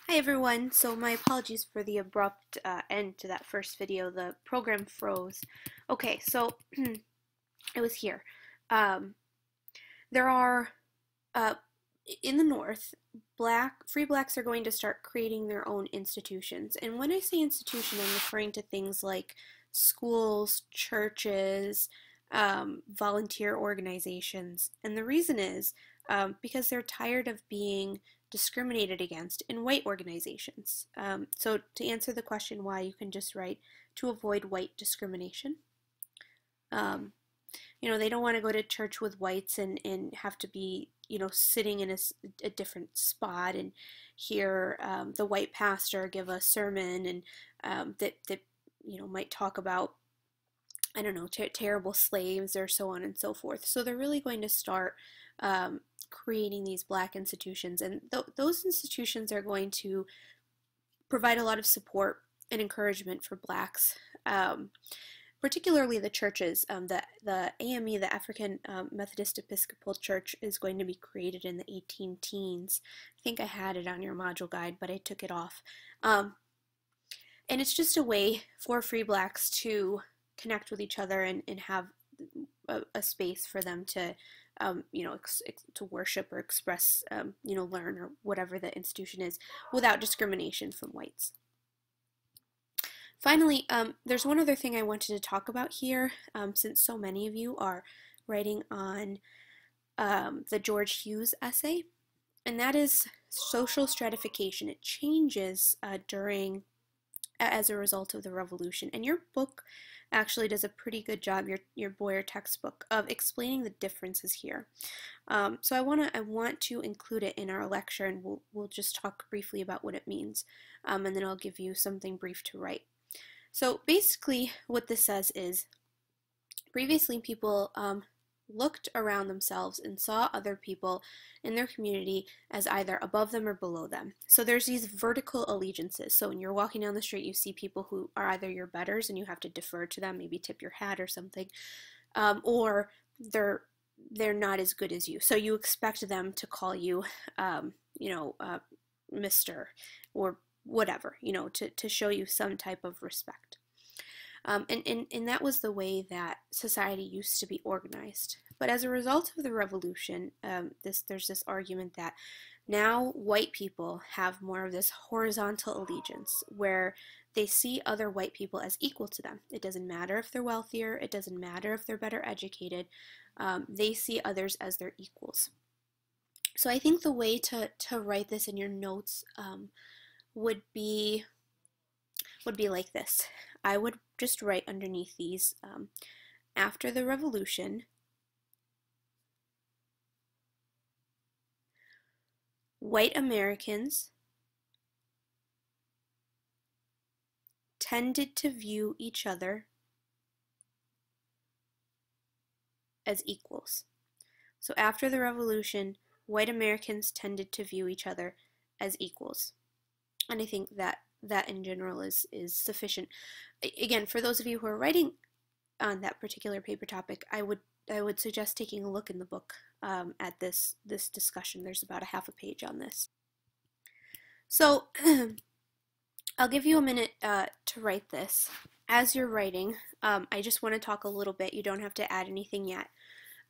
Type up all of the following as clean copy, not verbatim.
Hi everyone, so my apologies for the abrupt end to that first video. The program froze. Okay, so it was here. Um, there are, uh, in the North, free blacks are going to start creating their own institutions. And when I say institution, I'm referring to things like schools, churches, volunteer organizations. And the reason is because they're tired of being discriminated against in white organizations. So to answer the question why, you can just write to avoid white discrimination. Um, they don't want to go to church with whites and have to be, sitting in a different spot and hear the white pastor give a sermon and that might talk about, I don't know, terrible slaves or so on and so forth. So they're really going to start creating these black institutions, and those institutions are going to provide a lot of support and encouragement for blacks. Particularly the churches. The AME, the African Methodist Episcopal Church, is going to be created in the 18 teens. I think I had it on your module guide, but I took it off. And it's just a way for free blacks to connect with each other and have a space for them to, to worship or express, learn or whatever the institution is without discrimination from whites. Finally, there's one other thing I wanted to talk about here, since so many of you are writing on the George Hughes essay, and that is social stratification. It changes as a result of the revolution, and your book actually does a pretty good job, your Boyer textbook, of explaining the differences here. So I want to include it in our lecture, and we'll just talk briefly about what it means, and then I'll give you something brief to write. So basically what this says is, previously people looked around themselves and saw other people in their community as either above them or below them. So there's these vertical allegiances. So when you're walking down the street, you see people who are either your betters and you have to defer to them, maybe tip your hat or something, or they're not as good as you. So you expect them to call you, Mr. or whatever, to show you some type of respect. And that was the way that society used to be organized. But as a result of the revolution, there's this argument that now white people have more of this horizontal allegiance where they see other white people as equal to them. It doesn't matter if they're wealthier, it doesn't matter if they're better educated, they see others as their equals. So I think the way to write this in your notes would be like this. I would just write underneath these, after the revolution, white Americans tended to view each other as equals. So after the revolution, white Americans tended to view each other as equals. And I think that in general is sufficient. Again, for those of you who are writing on that particular paper topic, I would suggest taking a look in the book at this discussion. There's about a half a page on this. So I'll give you a minute to write this. As you're writing, I just want to talk a little bit. You don't have to add anything yet.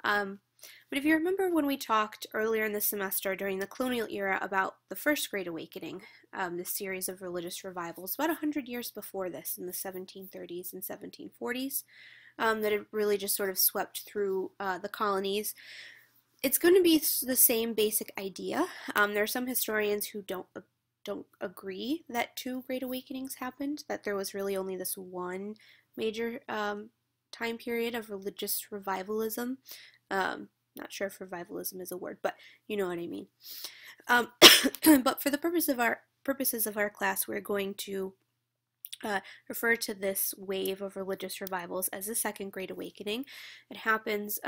But if you remember when we talked earlier in the semester during the colonial era about the First Great Awakening, this series of religious revivals, about 100 years before this, in the 1730s and 1740s, that it really just sort of swept through the colonies. It's going to be the same basic idea. There are some historians who don't agree that two Great Awakenings happened, that there was really only this one major time period of religious revivalism. Not sure if revivalism is a word, but you know what I mean. But for the purposes of our class, we're going to refer to this wave of religious revivals as the Second Great Awakening. It happens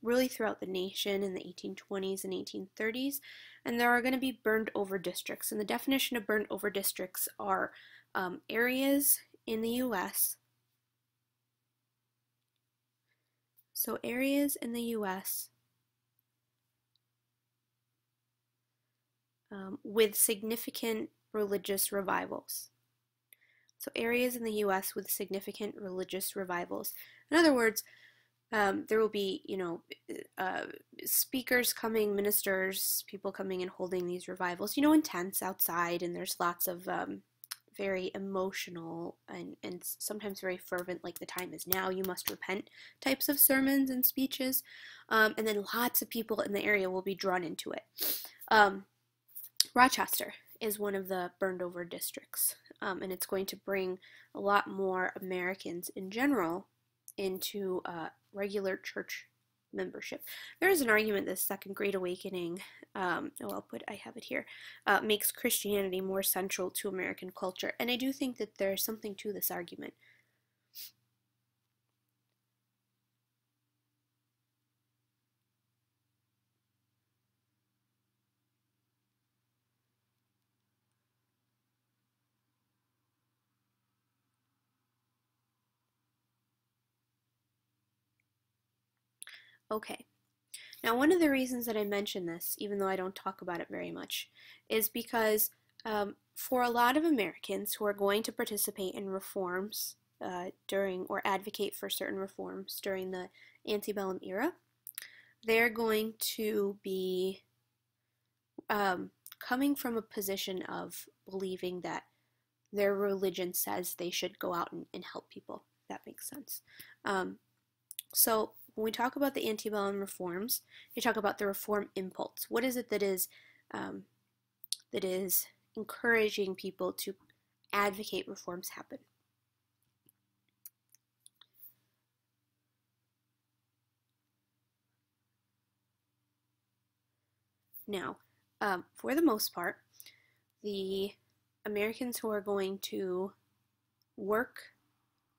really throughout the nation in the 1820s and 1830s, and there are going to be burned over districts. And the definition of burned over districts are areas in the U.S. So areas in the U.S. With significant religious revivals. So areas in the U.S. with significant religious revivals. In other words, there will be, speakers coming, ministers, people coming and holding these revivals, in tents outside, and there's lots of very emotional and sometimes very fervent, like the time is now, you must repent types of sermons and speeches, and then lots of people in the area will be drawn into it. Rochester is one of the burned over districts, and it's going to bring a lot more Americans in general into regular church membership. There is an argument that Second Great Awakening, I have it here, makes Christianity more central to American culture, and I do think that there's something to this argument. Okay, now one of the reasons that I mention this, even though I don't talk about it very much, is because for a lot of Americans who are going to participate in reforms or advocate for certain reforms during the antebellum era, they're going to be coming from a position of believing that their religion says they should go out and help people, if that makes sense. So when we talk about the antebellum reforms, you talk about the reform impulse. What is it that is encouraging people to advocate reforms happen? Now, for the most part, the Americans who are going to work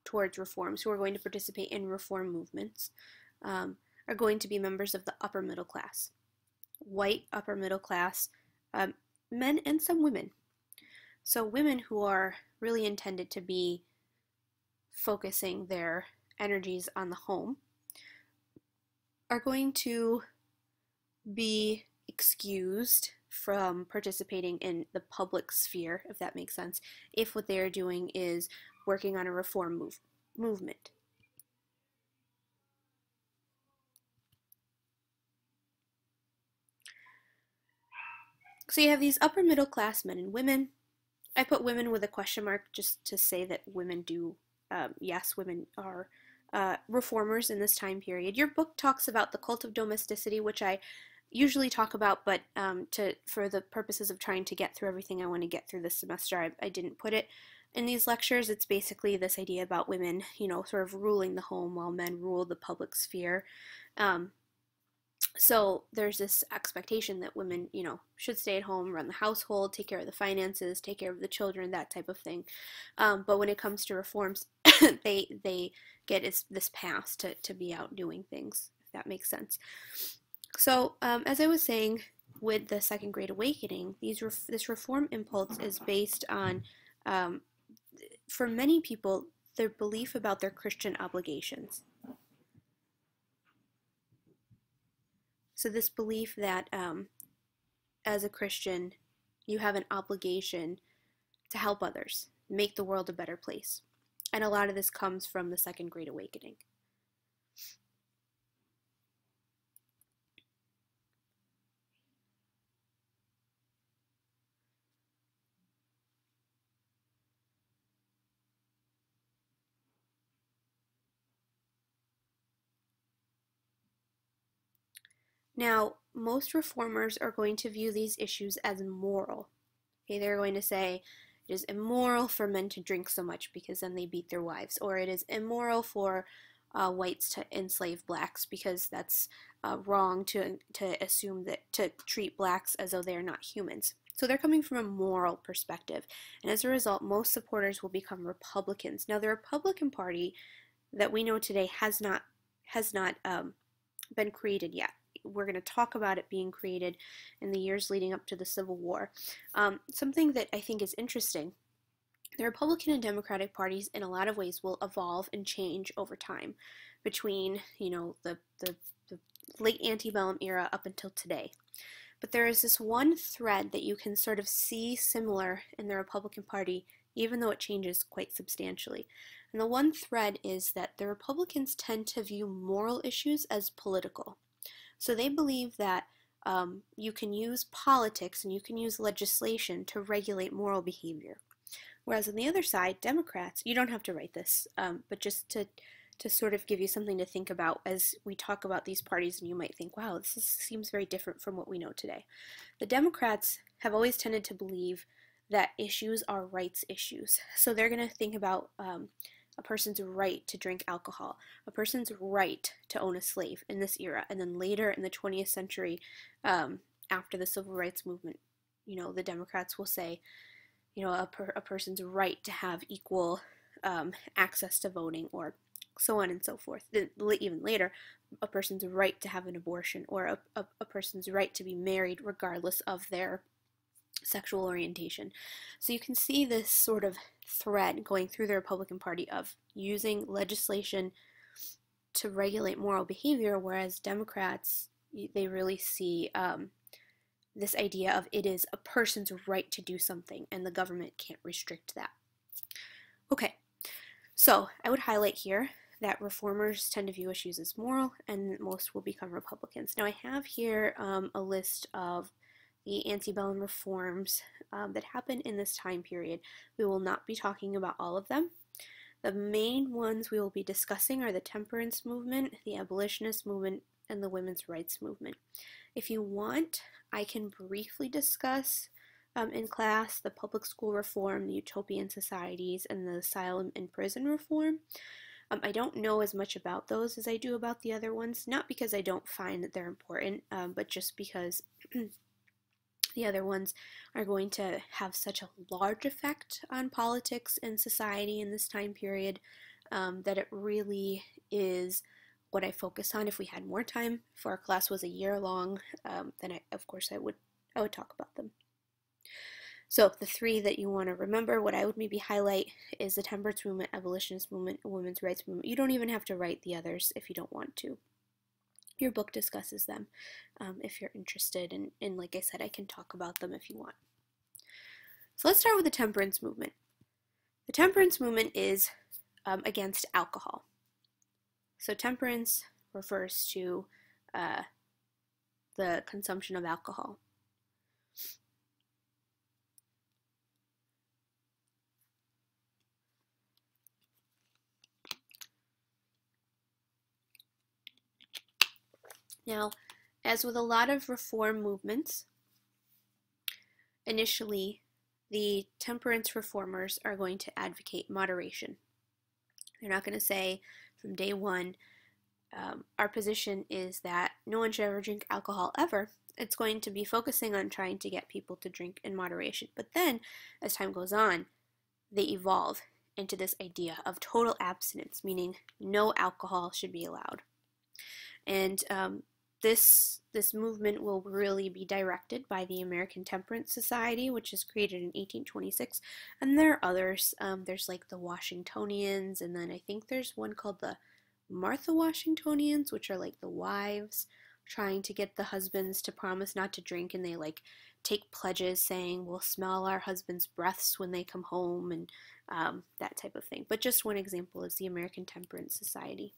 towards reforms, who are going to participate in reform movements, are going to be members of the upper middle class. White upper middle class, men and some women. So women who are really intended to be focusing their energies on the home are going to be excused from participating in the public sphere, if that makes sense, if what they are doing is working on a reform movement. So you have these upper middle class men and women. I put women with a question mark just to say that women do, yes, women are reformers in this time period. Your book talks about the cult of domesticity, which I usually talk about, but for the purposes of trying to get through everything I want to get through this semester, I didn't put it in these lectures. It's basically this idea about women, sort of ruling the home while men rule the public sphere. So there's this expectation that women, should stay at home, run the household, take care of the finances, take care of the children, that type of thing. But when it comes to reforms, they get this pass to be out doing things, if that makes sense. So as I was saying, with the Second Great Awakening, this reform impulse is based on, for many people, their belief about their Christian obligations. So this belief that as a Christian, you have an obligation to help others, make the world a better place. And a lot of this comes from the Second Great Awakening. Now, most reformers are going to view these issues as moral. Okay, they're going to say it is immoral for men to drink so much because then they beat their wives, or it is immoral for whites to enslave blacks because that's wrong to assume that to treat blacks as though they are not humans. So they're coming from a moral perspective, and as a result, most supporters will become Republicans. Now, the Republican Party that we know today has not been created yet. We're going to talk about it being created in the years leading up to the Civil War. Something that I think is interesting, the Republican and Democratic parties in a lot of ways will evolve and change over time between, the late antebellum era up until today. But there is this one thread that you can sort of see similar in the Republican Party, even though it changes quite substantially. And the one thread is that the Republicans tend to view moral issues as political. So they believe that you can use politics and you can use legislation to regulate moral behavior. Whereas on the other side, Democrats, you don't have to write this, but just to sort of give you something to think about as we talk about these parties, and you might think, wow, seems very different from what we know today. The Democrats have always tended to believe that issues are rights issues. So they're going to think about a person's right to drink alcohol, a person's right to own a slave in this era, and then later in the 20th century, after the Civil Rights Movement, the Democrats will say, a person's right to have equal access to voting, or so on and so forth. Then, even later, a person's right to have an abortion, or a person's right to be married regardless of their sexual orientation. So you can see this sort of thread going through the Republican Party of using legislation to regulate moral behavior, whereas Democrats, they really see this idea of it is a person's right to do something, and the government can't restrict that. Okay, so I would highlight here that reformers tend to view issues as moral, and most will become Republicans. Now I have here a list of the antebellum reforms that happened in this time period. We will not be talking about all of them. The main ones we will be discussing are the temperance movement, the abolitionist movement, and the women's rights movement. If you want, I can briefly discuss in class the public school reform, the utopian societies, and the asylum and prison reform. I don't know as much about those as I do about the other ones, not because I don't find that they're important, but just because the other ones are going to have such a large effect on politics and society in this time period that it really is what I focus on. If we had more time, if our class was a year long, then of course I would talk about them. So the three that you want to remember, what I would maybe highlight is the temperance movement, abolitionist movement, and women's rights movement. You don't even have to write the others if you don't want to. Your book discusses them if you're interested, and like I said, I can talk about them if you want. So let's start with the temperance movement. The temperance movement is against alcohol. So temperance refers to the consumption of alcohol. Now, as with a lot of reform movements, initially the temperance reformers are going to advocate moderation. They're not going to say from day one, our position is that no one should ever drink alcohol ever. It's going to be focusing on trying to get people to drink in moderation. But then, as time goes on, they evolve into this idea of total abstinence, meaning no alcohol should be allowed. And this movement will really be directed by the American Temperance Society, which is created in 1826, and there are others. There's like the Washingtonians, and then I think there's one called the Martha Washingtonians, which are like the wives trying to get the husbands to promise not to drink, and they like take pledges saying we'll smell our husbands' breaths when they come home, and that type of thing. But just one example is the American Temperance Society.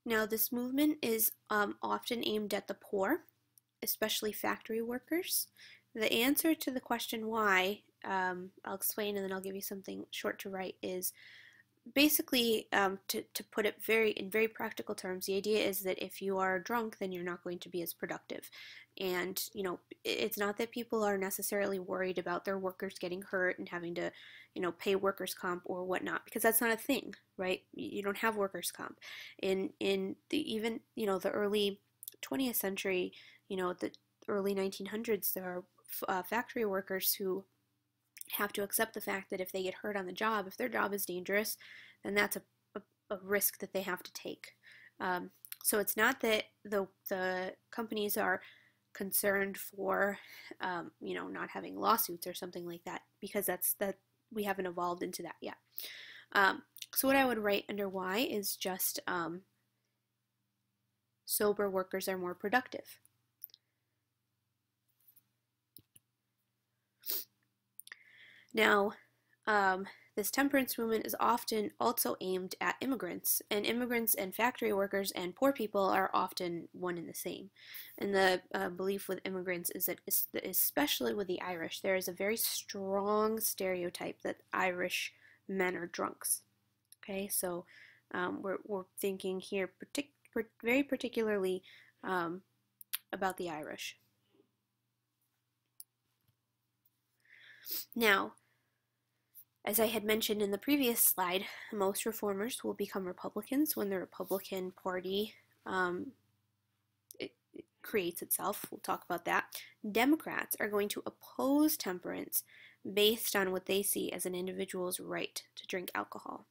Now, this movement is often aimed at the poor, especially factory workers. The answer to the question why, I'll explain and then I'll give you something short to write, is basically, to put it in very practical terms, the idea is that if you are drunk, then you're not going to be as productive. And, it's not that people are necessarily worried about their workers getting hurt and having to, pay workers' comp or whatnot, because that's not a thing, right? You don't have workers' comp. In the early 20th century, the early 1900s, there are factory workers who have to accept the fact that if they get hurt on the job, if their job is dangerous, then that's a risk that they have to take. So it's not that the companies are concerned for, you know, not having lawsuits or something like that, because that we haven't evolved into that yet. So what I would write under Y is just sober workers are more productive. Now, this temperance movement is often also aimed at immigrants, and immigrants and factory workers and poor people are often one and the same. And the belief with immigrants is that, especially with the Irish, there is a very strong stereotype that Irish men are drunks. Okay, so we're thinking here very particularly about the Irish. Now, as I had mentioned in the previous slide, most reformers will become Republicans when the Republican Party it creates itself. We'll talk about that. Democrats are going to oppose temperance based on what they see as an individual's right to drink alcohol.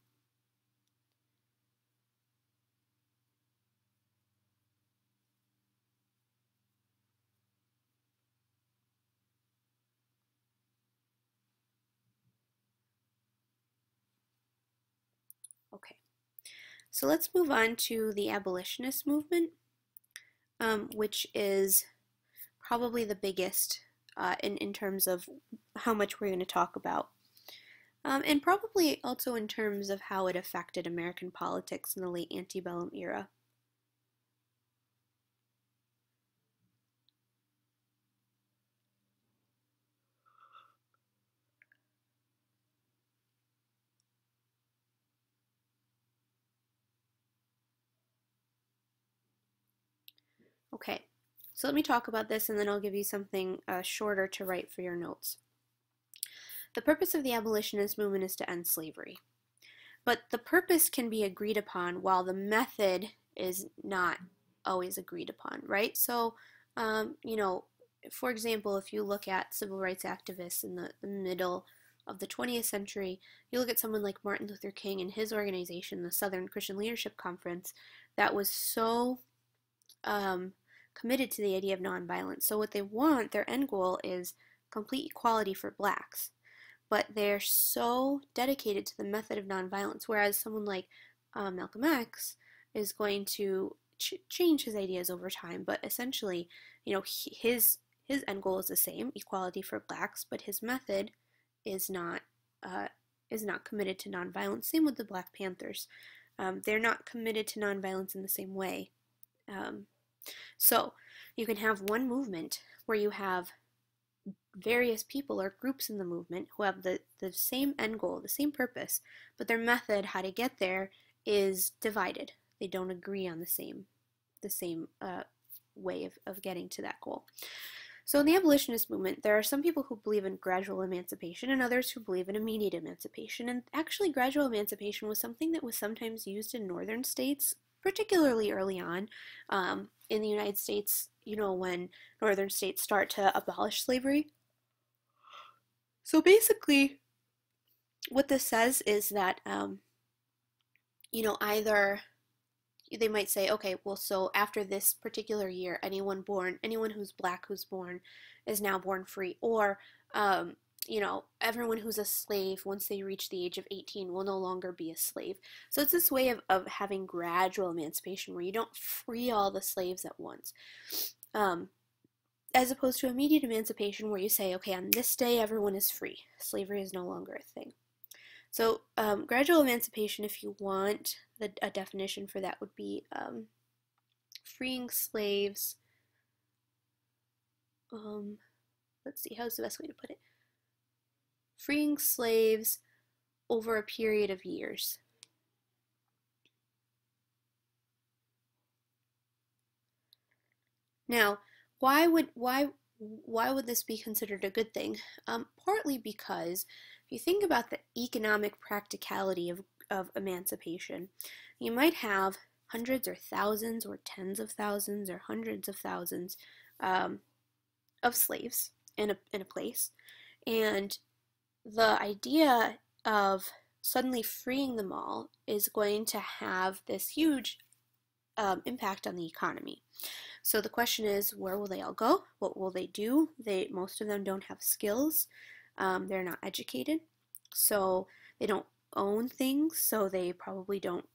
Okay, so let's move on to the abolitionist movement, which is probably the biggest in terms of how much we're going to talk about, and probably also in terms of how it affected American politics in the late antebellum era. Okay, so let me talk about this and then I'll give you something shorter to write for your notes. The purpose of the abolitionist movement is to end slavery. But the purpose can be agreed upon while the method is not always agreed upon, right? So, you know, for example, if you look at civil rights activists in the middle of the 20th century, you look at someone like Martin Luther King and his organization, the Southern Christian Leadership Conference, that was so committed to the idea of nonviolence. So what they want, their end goal, is complete equality for blacks. But they're so dedicated to the method of nonviolence, whereas someone like Malcolm X is going to change his ideas over time. But essentially, you know, his end goal is the same, equality for blacks, but his method is not committed to nonviolence. Same with the Black Panthers. They're not committed to nonviolence in the same way. So you can have one movement where you have various people or groups in the movement who have the same end goal, the same purpose, but their method, how to get there, is divided. They don't agree on the same way of getting to that goal. So in the abolitionist movement, there are some people who believe in gradual emancipation and others who believe in immediate emancipation. And actually, gradual emancipation was something that was sometimes used in northern states, particularly early on. In the United States, you know, when northern states start to abolish slavery. So basically, what this says is that, you know, either they might say, okay, well, so after this particular year, anyone who's black who's born is now born free, or, you know, everyone who's a slave, once they reach the age of 18, will no longer be a slave. So it's this way of having gradual emancipation where you don't free all the slaves at once. As opposed to immediate emancipation where you say, okay, on this day everyone is free. Slavery is no longer a thing. So gradual emancipation, if you want a definition for that, would be freeing slaves. Let's see, how's the best way to put it? Freeing slaves over a period of years. Now, why would this be considered a good thing? Partly because if you think about the economic practicality of emancipation, you might have hundreds or thousands or tens of thousands or hundreds of thousands of slaves in a place, and the idea of suddenly freeing them all is going to have this huge impact on the economy. So the question is, where will they all go? What will they do? Most of them don't have skills. They're not educated, so they don't own things, so they probably don't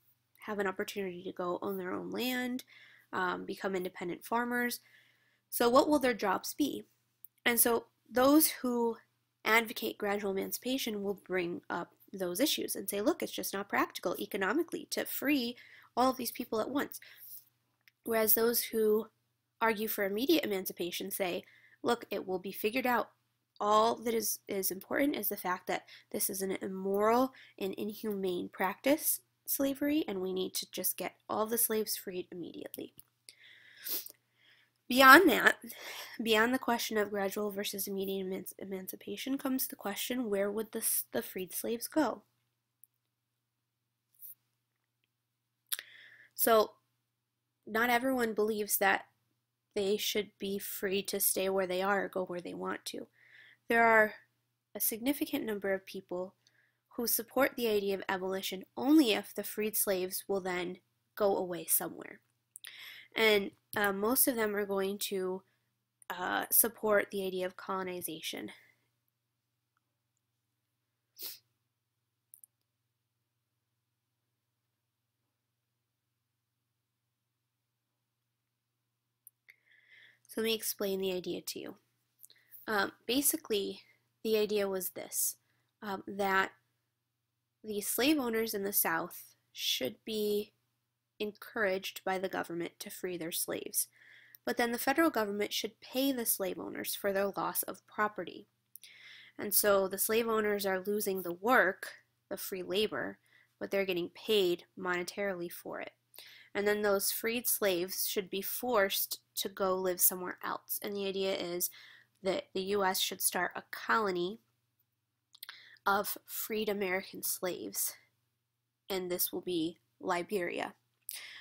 have an opportunity to go own their own land, become independent farmers. So what will their jobs be? And so those who advocate gradual emancipation will bring up those issues and say, look, it's just not practical economically to free all of these people at once. Whereas those who argue for immediate emancipation say, look, it will be figured out. All that is important is the fact that this is an immoral and inhumane practice, slavery, and we need to just get all the slaves freed immediately. Beyond that, beyond the question of gradual versus immediate emancipation, comes the question, where would the freed slaves go? So, not everyone believes that they should be free to stay where they are or go where they want to. There are a significant number of people who support the idea of abolition only if the freed slaves will then go away somewhere. And most of them are going to support the idea of colonization. So let me explain the idea to you. Basically, the idea was this, that the slave owners in the South should be encouraged by the government to free their slaves. But then the federal government should pay the slave owners for their loss of property. And so the slave owners are losing the work, the free labor, but they're getting paid monetarily for it. And then those freed slaves should be forced to go live somewhere else. And the idea is that the U.S. should start a colony of freed American slaves, and this will be Liberia.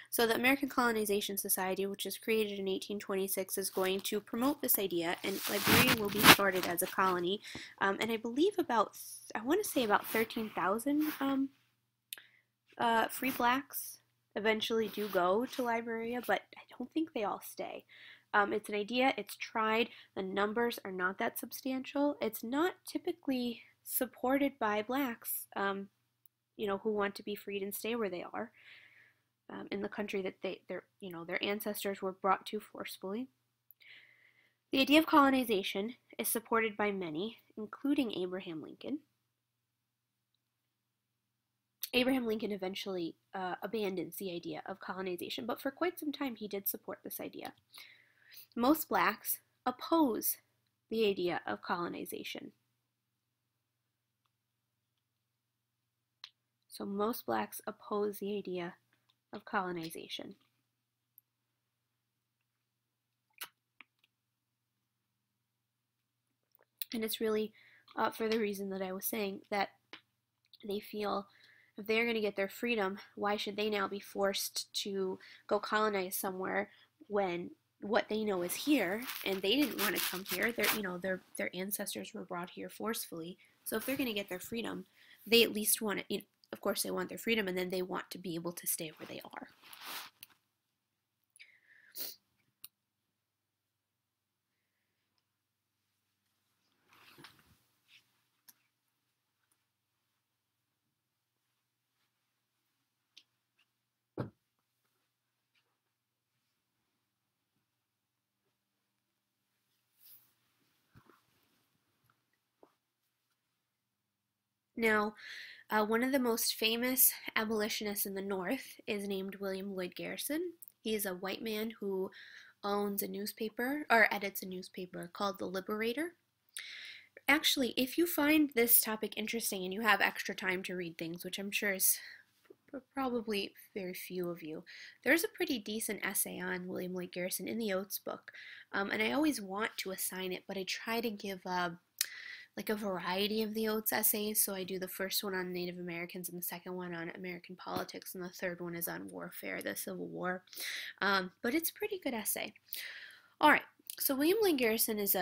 So the American Colonization Society, which was created in 1826, is going to promote this idea, and Liberia will be started as a colony. And I believe I want to say about 13,000 free blacks eventually do go to Liberia, but I don't think they all stay. It's an idea, it's tried, the numbers are not that substantial. It's not typically supported by blacks, who want to be freed and stay where they are, in the country that their ancestors were brought to forcefully. The idea of colonization is supported by many, including Abraham Lincoln. Abraham Lincoln eventually abandons the idea of colonization, but for quite some time he did support this idea. Most blacks oppose the idea of colonization. So most blacks oppose the idea of colonization. And it's really for the reason that I was saying, that they feel if they're going to get their freedom, why should they now be forced to go colonize somewhere when what they know is here, and they didn't want to come here. Their ancestors were brought here forcefully. So if they're going to get their freedom, they at least want it. Of course, they want their freedom, and then they want to be able to stay where they are. Now, one of the most famous abolitionists in the North is named William Lloyd Garrison. He is a white man who owns a newspaper, or edits a newspaper called The Liberator. Actually, if you find this topic interesting and you have extra time to read things, which I'm sure is probably very few of you, there's a pretty decent essay on William Lloyd Garrison in the Oates book. And I always want to assign it, but I try to give like a variety of the Oates essays. So I do the first one on Native Americans and the second one on American politics, and the third one is on warfare, the Civil War. But it's a pretty good essay. All right, so William Lloyd Garrison is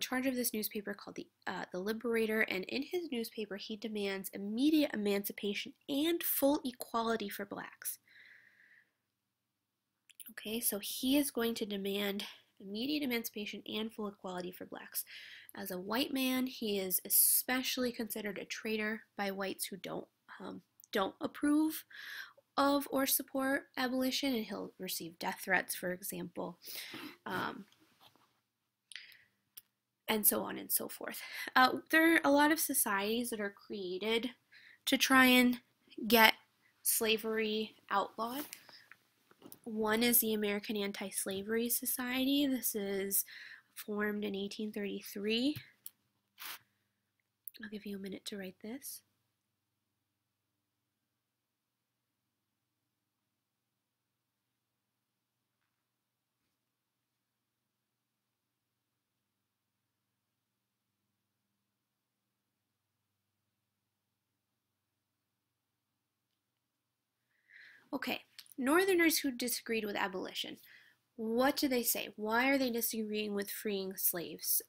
charge of this newspaper called the Liberator, and in his newspaper he demands immediate emancipation and full equality for blacks. Okay, so he is going to demand immediate emancipation and full equality for blacks. As a white man, he is especially considered a traitor by whites who don't approve of or support abolition, and he'll receive death threats, for example, and so on and so forth. There are a lot of societies that are created to try and get slavery outlawed. One is the American Anti-Slavery Society. This is formed in 1833. I'll give you a minute to write this. Okay, Northerners who disagreed with abolition. What do they say? Why are they disagreeing with freeing slaves?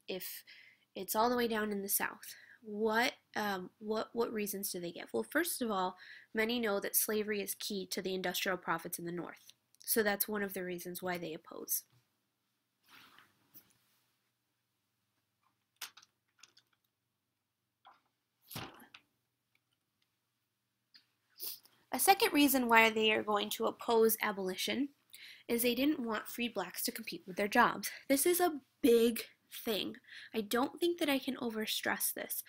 If it's all the way down in the South, what reasons do they give? Well, first of all, many know that slavery is key to the industrial profits in the North, so that's one of the reasons why they oppose. A second reason why they are going to oppose abolition is they didn't want free blacks to compete with their jobs. This is a big thing. I don't think that I can overstress this.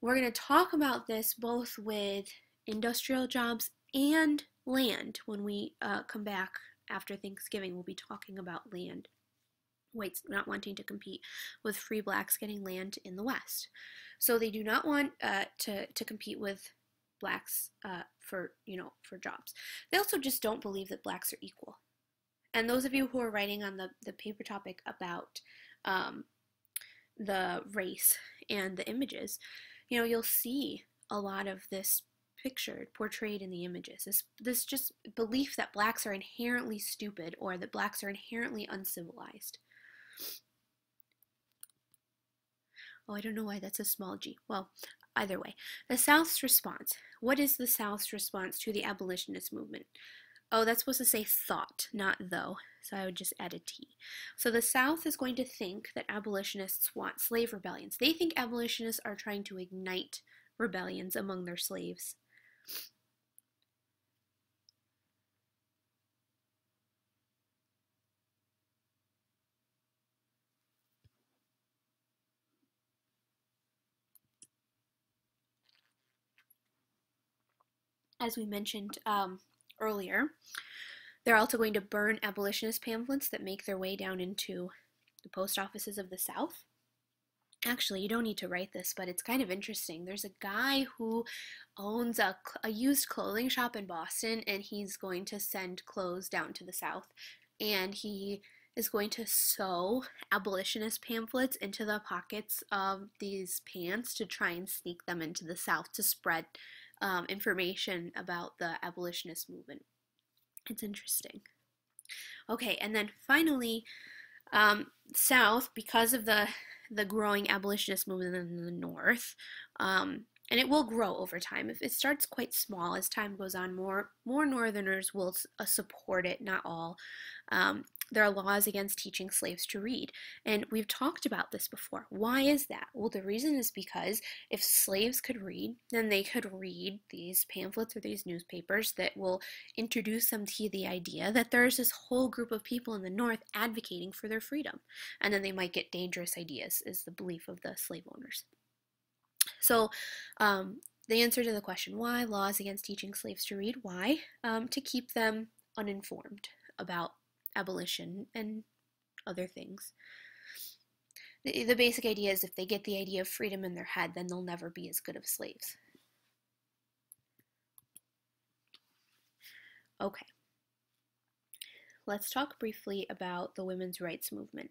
We're going to talk about this both with industrial jobs and land. When we come back after Thanksgiving, we'll be talking about land. Whites not wanting to compete with free blacks getting land in the West. So they do not want to compete with blacks for jobs. They also just don't believe that blacks are equal. And those of you who are writing on the paper topic about the race and the images, you'll see a lot of this pictured, portrayed in the images. This just belief that blacks are inherently stupid or that blacks are inherently uncivilized. Oh, I don't know why that's a small g. Well, either way. The South's response. What is the South's response to the abolitionist movement? Oh, that's supposed to say thought, not though. So I would just add a T. So the South is going to think that abolitionists want slave rebellions. They think abolitionists are trying to ignite rebellions among their slaves. As we mentioned earlier, they're also going to burn abolitionist pamphlets that make their way down into the post offices of the South. Actually, you don't need to write this, but it's kind of interesting. There's a guy who owns a used clothing shop in Boston, and he's going to send clothes down to the South, and he is going to sew abolitionist pamphlets into the pockets of these pants to try and sneak them into the South to spread information about the abolitionist movement. It's interesting. Okay, and then finally, South, because of the growing abolitionist movement in the North, and it will grow over time. If it starts quite small, as time goes on, more Northerners will support it, not all. There are laws against teaching slaves to read, and we've talked about this before. Why is that? Well, the reason is because if slaves could read, then they could read these pamphlets or these newspapers that will introduce them to the idea that there's this whole group of people in the North advocating for their freedom, and then they might get dangerous ideas, is the belief of the slave owners. So the answer to the question why, laws against teaching slaves to read, why? To keep them uninformed about abolition and other things. The basic idea is if they get the idea of freedom in their head, then they'll never be as good of slaves. Okay. Let's talk briefly about the women's rights movement.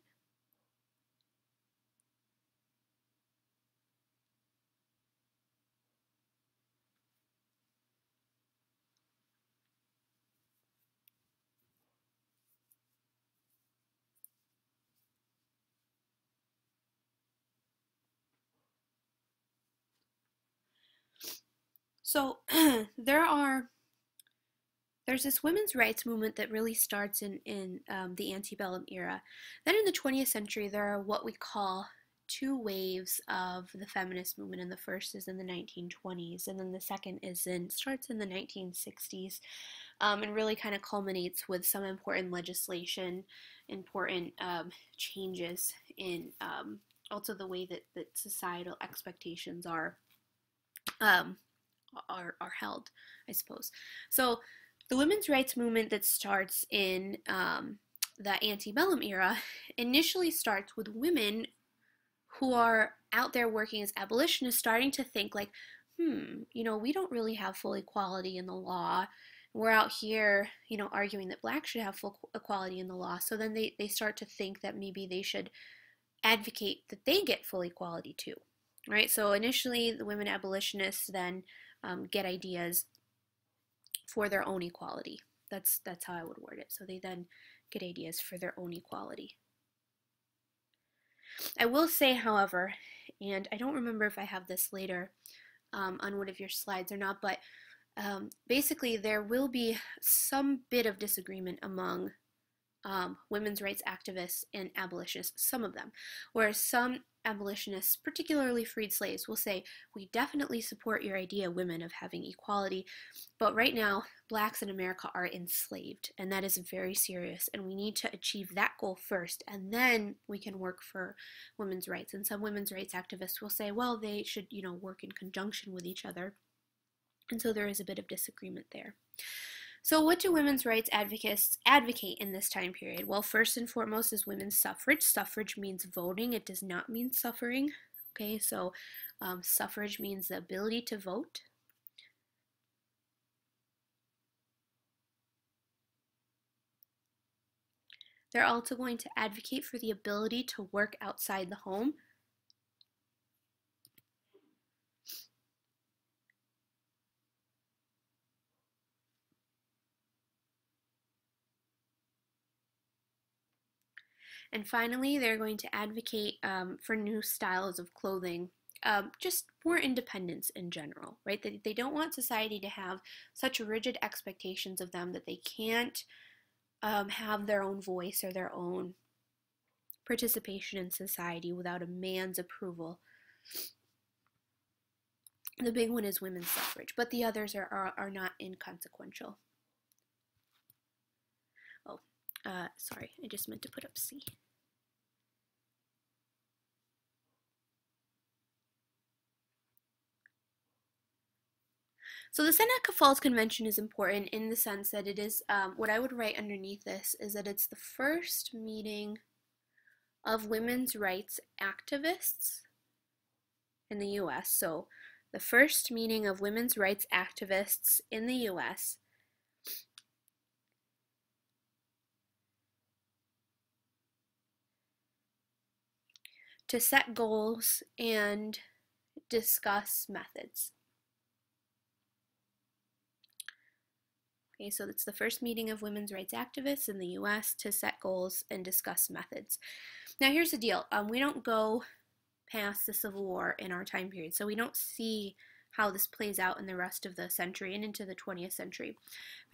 So there are there's this women's rights movement that really starts in the antebellum era. Then in the 20th century, there are what we call two waves of the feminist movement, and the first is in the 1920s, and then the second starts in the 1960s, and really kind of culminates with some important legislation, important changes in also the way that societal expectations are held, I suppose. So the women's rights movement that starts in the antebellum era initially starts with women who are out there working as abolitionists starting to think like, we don't really have full equality in the law. We're out here, arguing that blacks should have full equality in the law. So then they start to think that maybe they should advocate that they get full equality too, right? So initially the women abolitionists then get ideas for their own equality. That's how I would word it. So they then get ideas for their own equality. I will say, however, and I don't remember if I have this later on one of your slides or not, but basically there will be some bit of disagreement among women's rights activists and abolitionists, some of them, whereas some abolitionists, particularly freed slaves, will say, we definitely support your idea, women, of having equality, but right now blacks in America are enslaved, and that is very serious, and we need to achieve that goal first, and then we can work for women's rights. And some women's rights activists will say, well, they should, work in conjunction with each other, and so there is a bit of disagreement there. So what do women's rights advocates advocate in this time period? Well, first and foremost is women's suffrage. Suffrage means voting. It does not mean suffering. Okay, so suffrage means the ability to vote. They're also going to advocate for the ability to work outside the home. And finally, they're going to advocate for new styles of clothing, just more independence in general, right? They don't want society to have such rigid expectations of them that they can't have their own voice or their own participation in society without a man's approval. The big one is women's suffrage, but the others are not inconsequential. Oh, sorry, I just meant to put up C. So the Seneca Falls Convention is important in the sense that it is, what I would write underneath this is that it's the first meeting of women's rights activists in the U.S. So the first meeting of women's rights activists in the U.S. to set goals and discuss methods. Okay, so it's the first meeting of women's rights activists in the U.S. to set goals and discuss methods. Now here's the deal. We don't go past the Civil War in our time period, so we don't see how this plays out in the rest of the century and into the 20th century.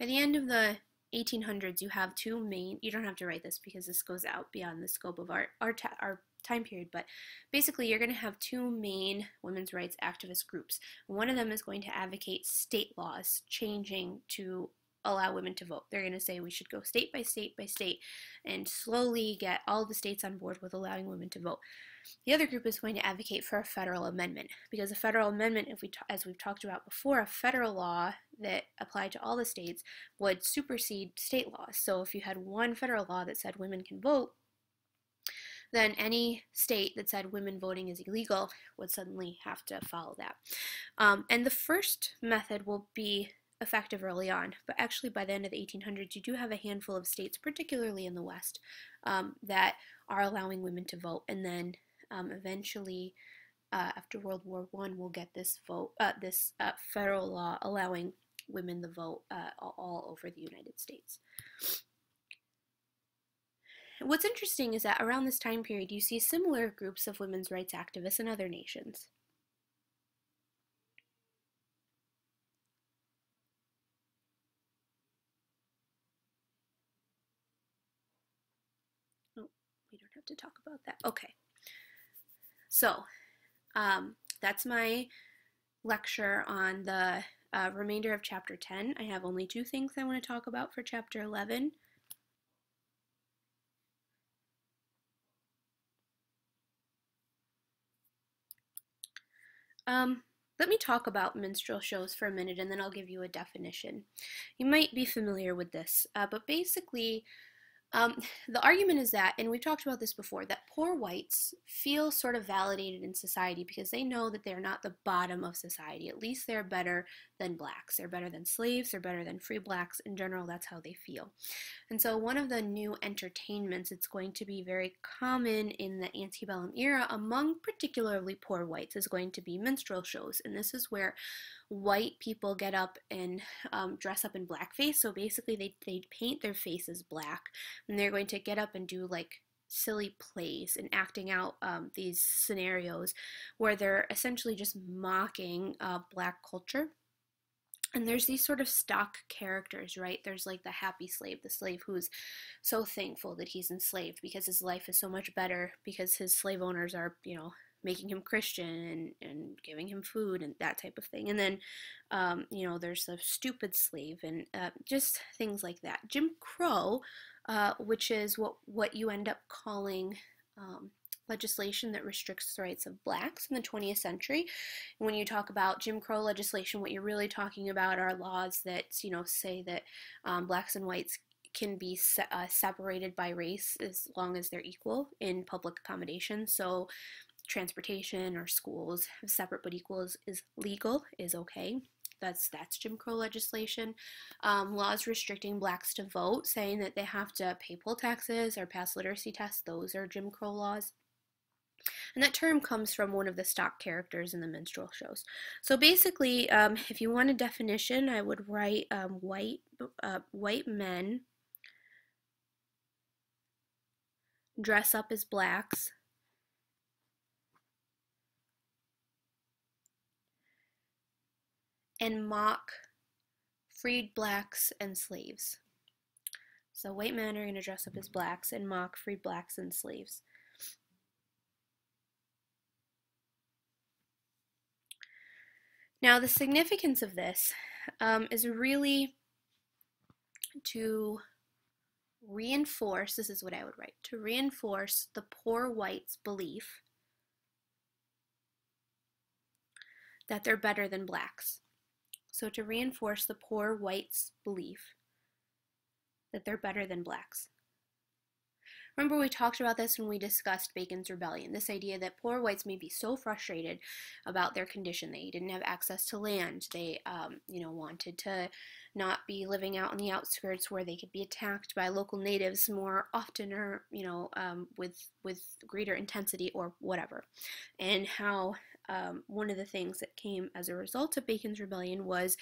By the end of the 1800s, you have two main, you don't have to write this because this goes out beyond the scope of our time period, but basically you're going to have two main women's rights activist groups. One of them is going to advocate state laws changing to allow women to vote. They're going to say we should go state by state by state and slowly get all the states on board with allowing women to vote. The other group is going to advocate for a federal amendment, because a federal amendment, as we've talked about before, a federal law that applied to all the states would supersede state laws. So if you had one federal law that said women can vote, then any state that said women voting is illegal would suddenly have to follow that. And the first method will be effective early on, but actually by the end of the 1800s, you do have a handful of states, particularly in the West, that are allowing women to vote, and then eventually, after World War I, we'll get this federal law allowing women the vote all over the United States. What's interesting is that around this time period, you see similar groups of women's rights activists in other nations. have to talk about that. Okay, so that's my lecture on the remainder of chapter 10. I have only 2 things I want to talk about for chapter 11. Let me talk about minstrel shows for a minute, and then I'll give you a definition. You might be familiar with this, but basically, the argument is that, and we've talked about this before, that poor whites feel sort of validated in society because they know that they're not the bottom of society. At least they're better than blacks. They're better than slaves. They're better than free blacks. In general, that's how they feel. And so one of the new entertainments that's going to be very common in the antebellum era among particularly poor whites is going to be minstrel shows. And this is where white people get up and dress up in blackface. So basically they paint their faces black, and they're going to get up and do like silly plays and acting out these scenarios where they're essentially just mocking black culture. And there's these sort of stock characters, right? There's like the happy slave, the slave who's so thankful that he's enslaved because his life is so much better because his slave owners are, you know, making him Christian and giving him food and that type of thing. And then, you know, there's the stupid slave and just things like that. Jim Crow, which is what you end up calling legislation that restricts the rights of blacks in the 20th century. And when you talk about Jim Crow legislation, what you're really talking about are laws that, you know, say that blacks and whites can be separated by race as long as they're equal in public accommodation. So transportation or schools, separate but equal is legal, is okay. That's Jim Crow legislation. Laws restricting blacks to vote, saying that they have to pay poll taxes or pass literacy tests, those are Jim Crow laws. And that term comes from one of the stock characters in the minstrel shows. So basically, if you want a definition, I would write white men dress up as blacks and mock freed blacks and slaves. So white men are going to dress up as blacks and mock freed blacks and slaves. Now, the significance of this is really to reinforce, this is what I would write, to reinforce the poor whites' belief that they're better than blacks. So to reinforce the poor whites' belief that they're better than blacks. Remember, we talked about this when we discussed Bacon's Rebellion, this idea that poor whites may be so frustrated about their condition. They didn't have access to land. They, you know, wanted to not be living out on the outskirts where they could be attacked by local natives more often, or, you know, with greater intensity or whatever. And how one of the things that came as a result of Bacon's Rebellion was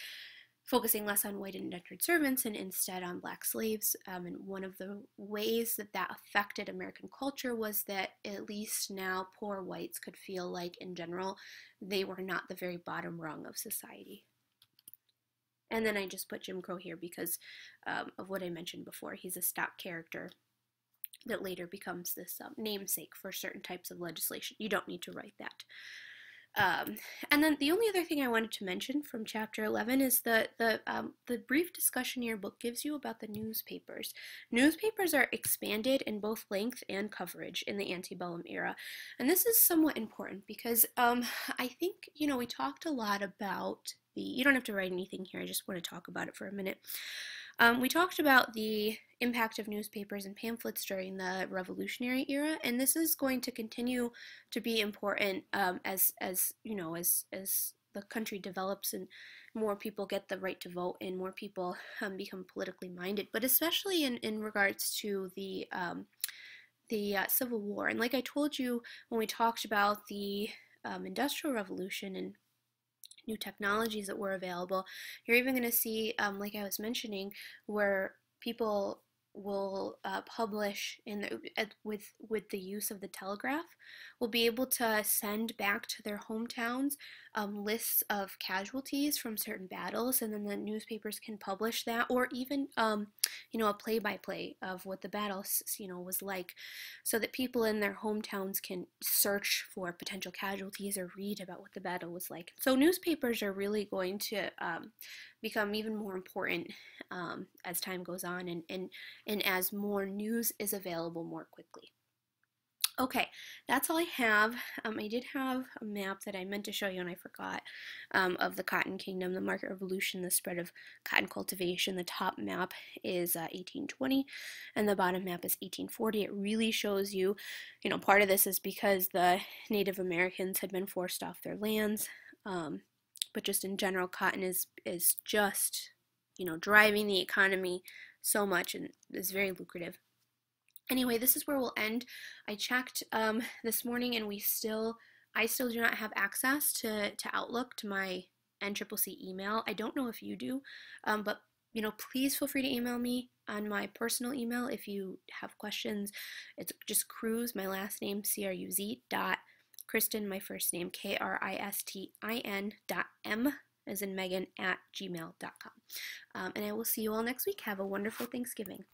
focusing less on white indentured servants and instead on black slaves. And one of the ways that that affected American culture was that at least now poor whites could feel like, in general, they were not the very bottom rung of society. And then I just put Jim Crow here because of what I mentioned before. He's a stock character that later becomes this namesake for certain types of legislation. You don't need to write that. And then the only other thing I wanted to mention from chapter 11 is the brief discussion your book gives you about the newspapers. Newspapers are expanded in both length and coverage in the antebellum era. And this is somewhat important because I think, you know, we talked a lot about you don't have to write anything here, I just want to talk about it for a minute. We talked about the impact of newspapers and pamphlets during the Revolutionary era, and this is going to continue to be important as you know, as the country develops and more people get the right to vote and more people become politically minded, but especially in regards to the Civil War. And like I told you when we talked about the Industrial Revolution and new technologies that were available, you're even going to see, like I was mentioning, where people will publish with the use of the telegraph will be able to send back to their hometowns lists of casualties from certain battles, and then the newspapers can publish that, or even a play-by-play of what the battle was like, so that people in their hometowns can search for potential casualties or read about what the battle was like. So newspapers are really going to become even more important as time goes on, and as more news is available more quickly. Okay, that's all I have. I did have a map that I meant to show you and I forgot, of the Cotton Kingdom, the market revolution, the spread of cotton cultivation. The top map is 1820 and the bottom map is 1840. It really shows you, part of this is because the Native Americans had been forced off their lands, but just in general, cotton is just, driving the economy so much and is very lucrative. Anyway, this is where we'll end. I checked this morning, and I still do not have access to Outlook, to my NCCC email. I don't know if you do, but please feel free to email me on my personal email if you have questions. It's just Cruz, my last name, CRUZ, Kristin, my first name, KRISTIN, .m, as in Megan, @gmail.com. And I will see you all next week. Have a wonderful Thanksgiving.